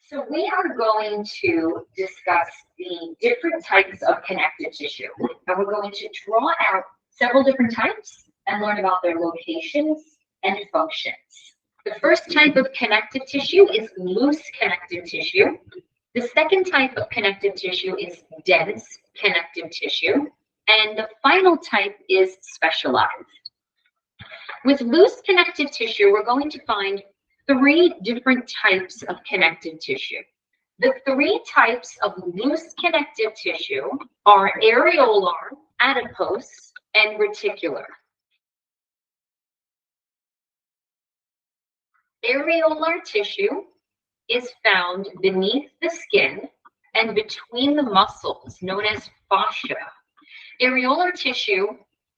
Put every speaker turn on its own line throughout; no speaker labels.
So we are going to discuss the different types of connective tissue, and we're going to draw out several different types and learn about their locations and functions. The first type of connective tissue is loose connective tissue. The second type of connective tissue is dense connective tissue. And the final type is specialized. With loose connective tissue, we're going to find three different types of connective tissue. The three types of loose connective tissue are areolar, adipose, and reticular. Areolar tissue is found beneath the skin and between the muscles, known as fascia. Areolar tissue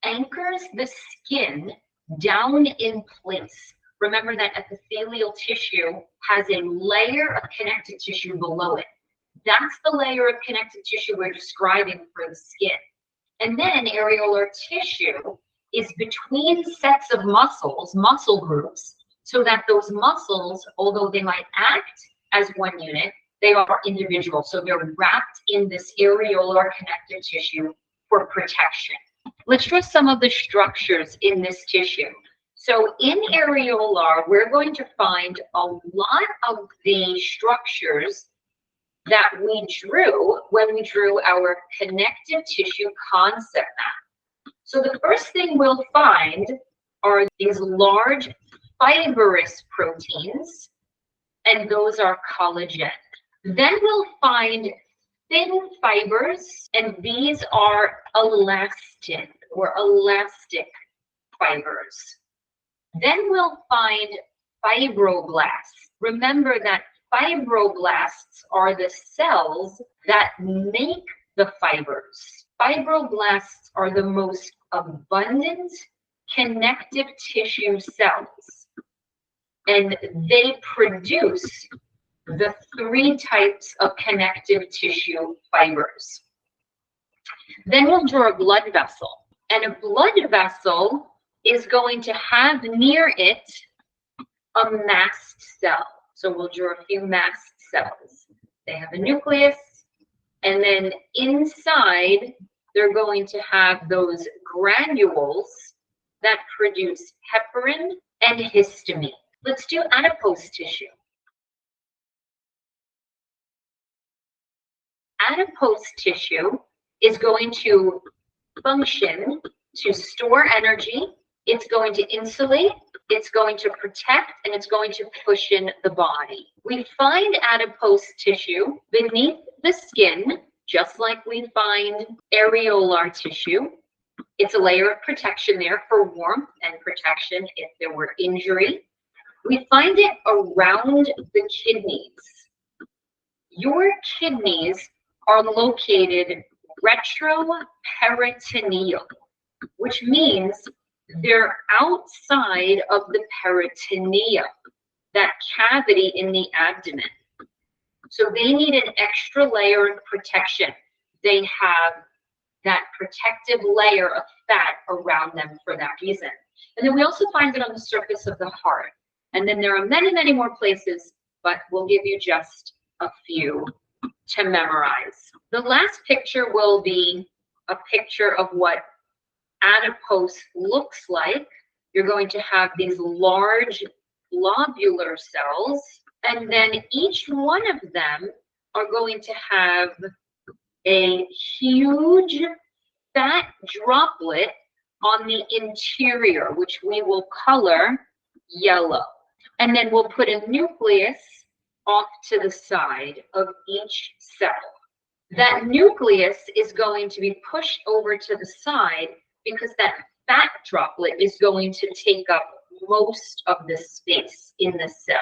anchors the skin down in place. Remember that epithelial tissue has a layer of connective tissue below it. That's the layer of connective tissue we're describing for the skin. And then areolar tissue is between sets of muscles, muscle groups, so that those muscles, although they might act as one unit, they are individual. So they're wrapped in this areolar connective tissue for protection. Let's draw some of the structures in this tissue. So in areolar, we're going to find a lot of the structures that we drew when we drew our connective tissue concept map. So the first thing we'll find are these large fibrous proteins, and those are collagen. Then we'll find thin fibers, and these are elastin or elastic fibers. Then we'll find fibroblasts. Remember that fibroblasts are the cells that make the fibers. Fibroblasts are the most abundant connective tissue cells, and they produce the three types of connective tissue fibers. Then we'll draw a blood vessel, and a blood vessel is going to have near it a mast cell. So we'll draw a few mast cells. They have a nucleus, and then inside they're going to have those granules that produce heparin and histamine. Let's do adipose tissue. Adipose tissue is going to function to store energy. It's going to insulate, it's going to protect, and it's going to cushion the body. We find adipose tissue beneath the skin, just like we find areolar tissue. It's a layer of protection there for warmth and protection if there were injury. We find it around the kidneys. Your kidneys are located retroperitoneal, which means they're outside of the peritoneum, that cavity in the abdomen. So they need an extra layer of protection. They have that protective layer of fat around them for that reason. And then we also find it on the surface of the heart. And then there are many, many more places, but we'll give you just a few to memorize. The last picture will be a picture of what adipose looks like. You're going to have these large globular cells, and then each one of them are going to have a huge fat droplet on the interior, which we will color yellow. And then we'll put a nucleus off to the side of each cell. That nucleus is going to be pushed over to the side because that fat droplet is going to take up most of the space in the cell.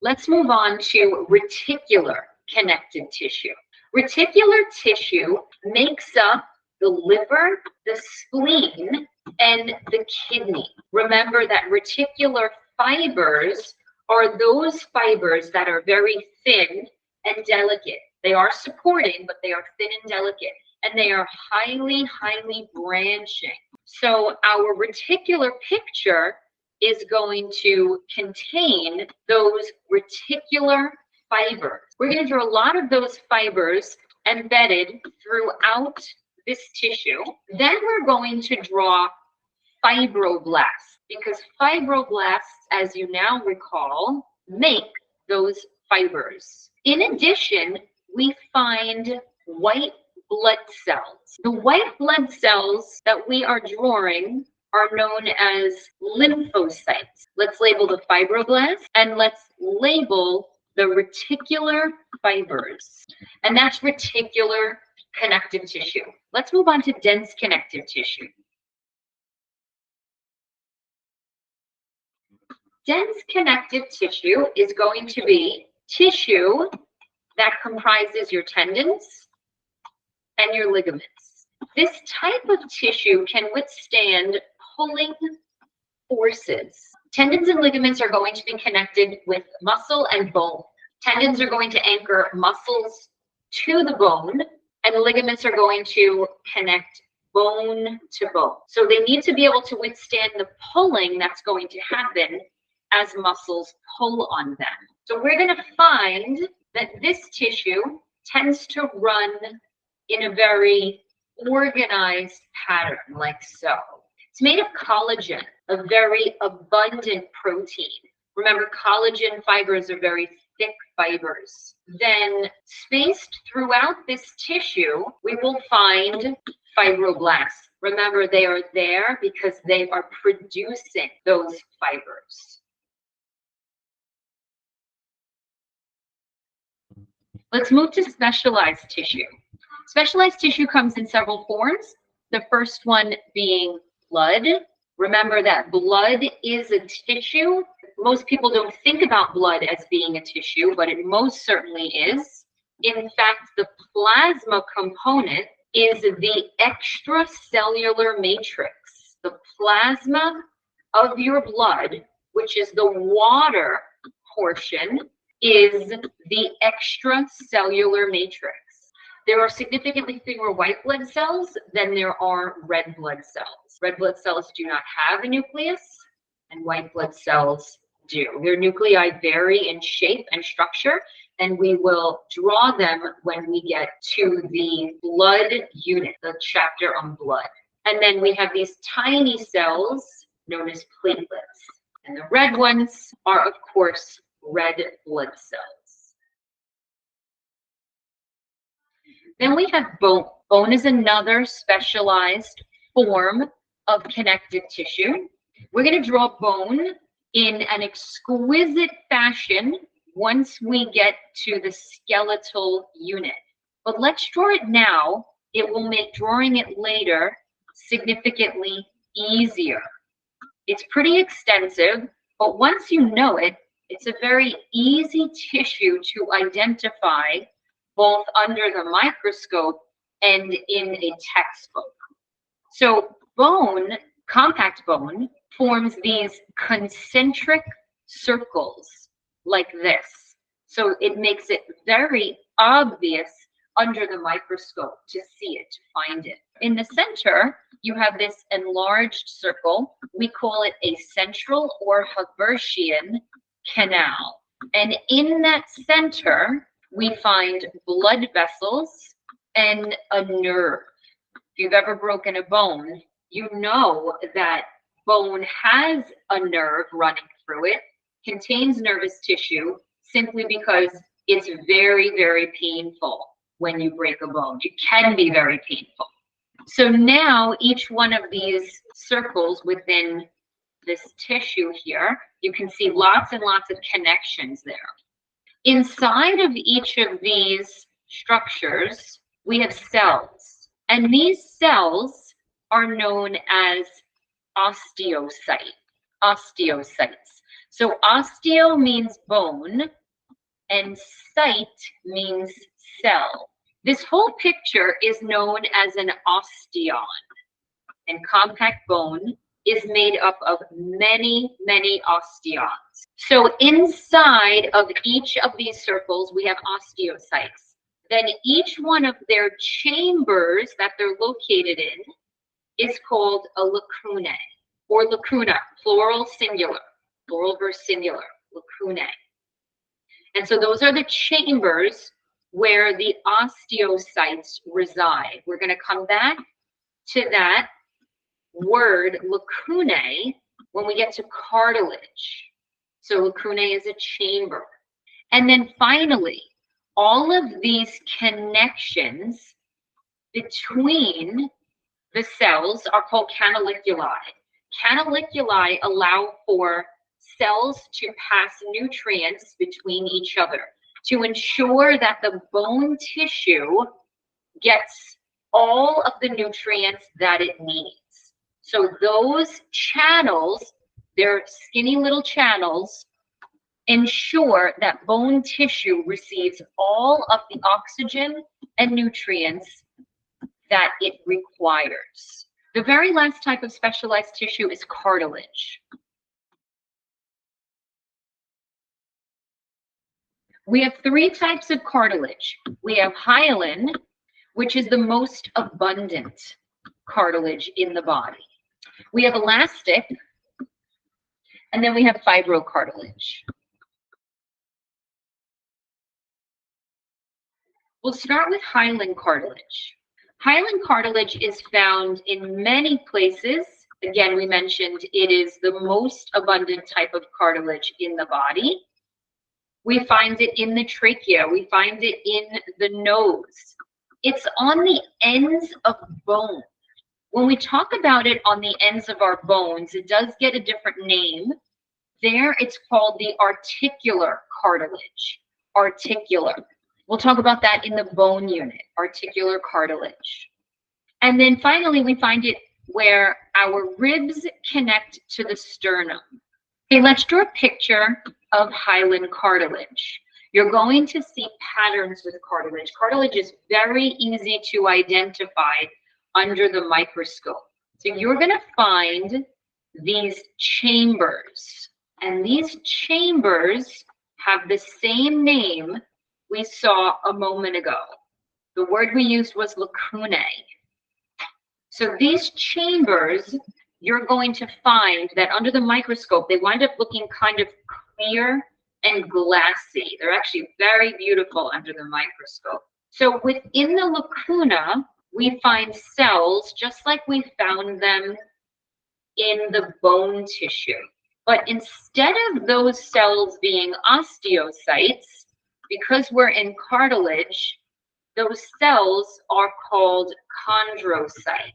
Let's move on to reticular connective tissue. Reticular tissue makes up the liver, the spleen, and the kidney. Remember that reticular fibers are those fibers that are very thin and delicate. They are supporting, but they are thin and delicate, and they are highly, highly branching. So our reticular picture is going to contain those reticular fibers. We're going to draw a lot of those fibers embedded throughout this tissue. Then we're going to draw fibroblasts, because fibroblasts, as you now recall, make those fibers. In addition, we find white blood cells. The white blood cells that we are drawing are known as lymphocytes. Let's label the fibroblasts and let's label the reticular fibers. And that's reticular connective tissue. Let's move on to dense connective tissue. Dense connective tissue is going to be tissue that comprises your tendons and your ligaments. This type of tissue can withstand pulling forces. Tendons and ligaments are going to be connected with muscle and bone. Tendons are going to anchor muscles to the bone, and ligaments are going to connect bone to bone. So they need to be able to withstand the pulling that's going to happen as muscles pull on them. So we're going to find that this tissue tends to run in a very organized pattern, like so. It's made of collagen, a very abundant protein. Remember, collagen fibers are very thick fibers. Then spaced throughout this tissue, we will find fibroblasts. Remember, they are there because they are producing those fibers. Let's move to specialized tissue. Specialized tissue comes in several forms. The first one being blood. Remember that blood is a tissue. Most people don't think about blood as being a tissue, but it most certainly is. In fact, the plasma component is the extracellular matrix. The plasma of your blood, which is the water portion, is the extracellular matrix. There are significantly fewer white blood cells than there are red blood cells. Red blood cells do not have a nucleus, and white blood cells do. Their nuclei vary in shape and structure, and we will draw them when we get to the blood unit, the chapter on blood. And then we have these tiny cells known as platelets. And the red ones are, of course, red blood cells. Then we have bone. Bone is another specialized form of connective tissue. We're going to draw bone in an exquisite fashion once we get to the skeletal unit. But let's draw it now. It will make drawing it later significantly easier. It's pretty extensive, but once you know it, it's a very easy tissue to identify both under the microscope and in a textbook. So bone, compact bone, forms these concentric circles like this. So it makes it very obvious under the microscope to see it, to find it. In the center, you have this enlarged circle. We call it a central or Haversian canal. And in that center, we find blood vessels and a nerve. If you've ever broken a bone, you know that bone has a nerve running through it, contains nervous tissue, simply because it's very, very painful when you break a bone. It can be very painful. So now each one of these circles within this tissue here, you can see lots and lots of connections there. Inside of each of these structures, we have cells. And these cells are known as osteocytes. So osteo means bone, and cyte means cell. This whole picture is known as an osteon. And compact bone is made up of many, many osteons. So inside of each of these circles, we have osteocytes. Then each one of their chambers that they're located in is called a lacunae. or lacuna, plural, singular, plural versus singular, lacunae. And so those are the chambers where the osteocytes reside. We're going to come back to that word lacunae when we get to cartilage. So lacunae is a chamber. And then finally, all of these connections between the cells are called canaliculi. Canaliculi allow for cells to pass nutrients between each other to ensure that the bone tissue gets all of the nutrients that it needs. So those channels, they're skinny little channels, ensure that bone tissue receives all of the oxygen and nutrients that it requires. The very last type of specialized tissue is cartilage. We have three types of cartilage. We have hyaline, which is the most abundant cartilage in the body. We have elastic, and then we have fibrocartilage. We'll start with hyaline cartilage. Hyaline cartilage is found in many places. Again, we mentioned it is the most abundant type of cartilage in the body. We find it in the trachea. We find it in the nose. It's on the ends of bone. When we talk about it on the ends of our bones, it does get a different name. There, it's called the articular cartilage. Articular. We'll talk about that in the bone unit, articular cartilage. And then finally, we find it where our ribs connect to the sternum. Okay, let's draw a picture of hyaline cartilage. You're going to see patterns with cartilage. Cartilage is very easy to identify under the microscope. So you're going to find these chambers, and these chambers have the same name we saw a moment ago. The word we used was lacunae. So these chambers, you're going to find that under the microscope, they wind up looking kind of clear and glassy. They're actually very beautiful under the microscope. So within the lacuna, we find cells just like we found them in the bone tissue. But instead of those cells being osteocytes, because we're in cartilage, those cells are called chondrocytes.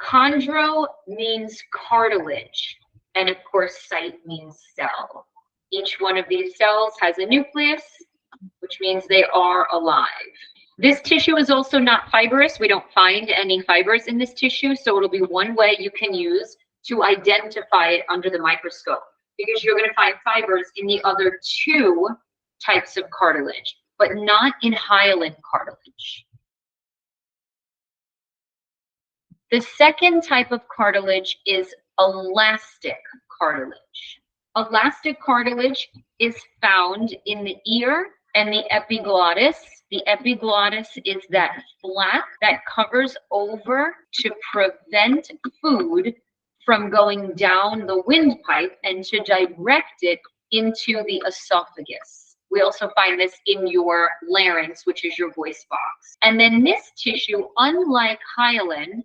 Chondro means cartilage, and of course, cyte means cell. Each one of these cells has a nucleus, which means they are alive. This tissue is also not fibrous. We don't find any fibers in this tissue, so it'll be one way you can use to identify it under the microscope, because you're going to find fibers in the other two types of cartilage, but not in hyaline cartilage. The second type of cartilage is elastic cartilage. Elastic cartilage is found in the ear and the epiglottis. The epiglottis is that flap that covers over to prevent food from going down the windpipe and to direct it into the esophagus. We also find this in your larynx, which is your voice box. And then this tissue, unlike hyaline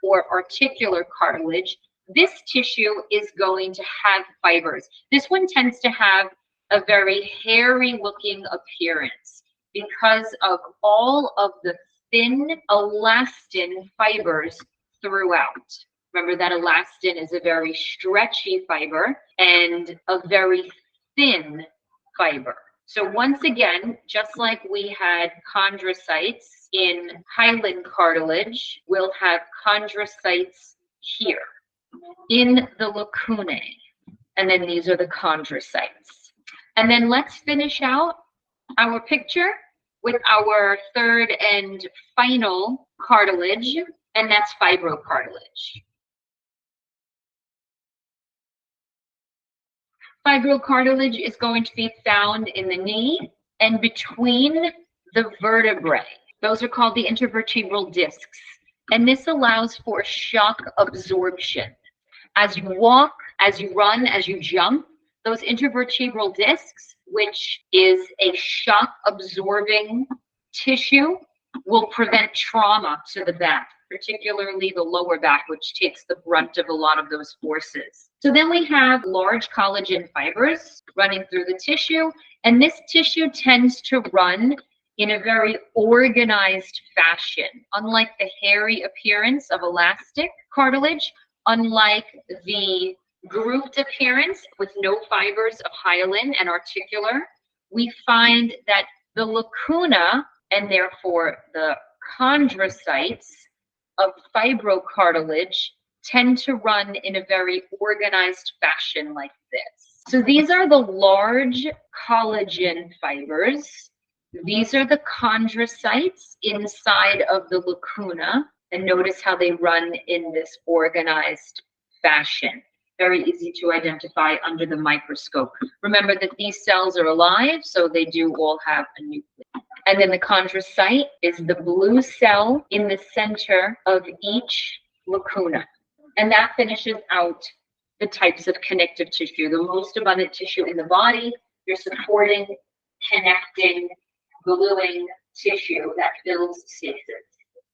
or articular cartilage, this tissue is going to have fibers. This one tends to have a very hairy looking appearance because of all of the thin elastin fibers throughout. Remember that elastin is a very stretchy fiber and a very thin fiber. So once again, just like we had chondrocytes in hyaline cartilage, we'll have chondrocytes here in the lacunae. And then these are the chondrocytes. And then let's finish out our picture with our third and final cartilage, and that's fibrocartilage. Fibrocartilage is going to be found in the knee and between the vertebrae. Those are called the intervertebral discs. And this allows for shock absorption. As you walk, as you run, as you jump, those intervertebral discs, which is a shock absorbing tissue, will prevent trauma to the back, particularly the lower back, which takes the brunt of a lot of those forces. So then we have large collagen fibers running through the tissue, and this tissue tends to run in a very organized fashion. Unlike the hairy appearance of elastic cartilage, unlike the grouped appearance with no fibers of hyaline and articular, we find that the lacuna and therefore the chondrocytes of fibrocartilage tend to run in a very organized fashion like this. So these are the large collagen fibers. These are the chondrocytes inside of the lacuna. And notice how they run in this organized fashion. Very easy to identify under the microscope. Remember that these cells are alive, so they do all have a nucleus. And then the chondrocyte is the blue cell in the center of each lacuna. And that finishes out the types of connective tissue, the most abundant tissue in the body, your supporting, connecting, gluing tissue that fills spaces.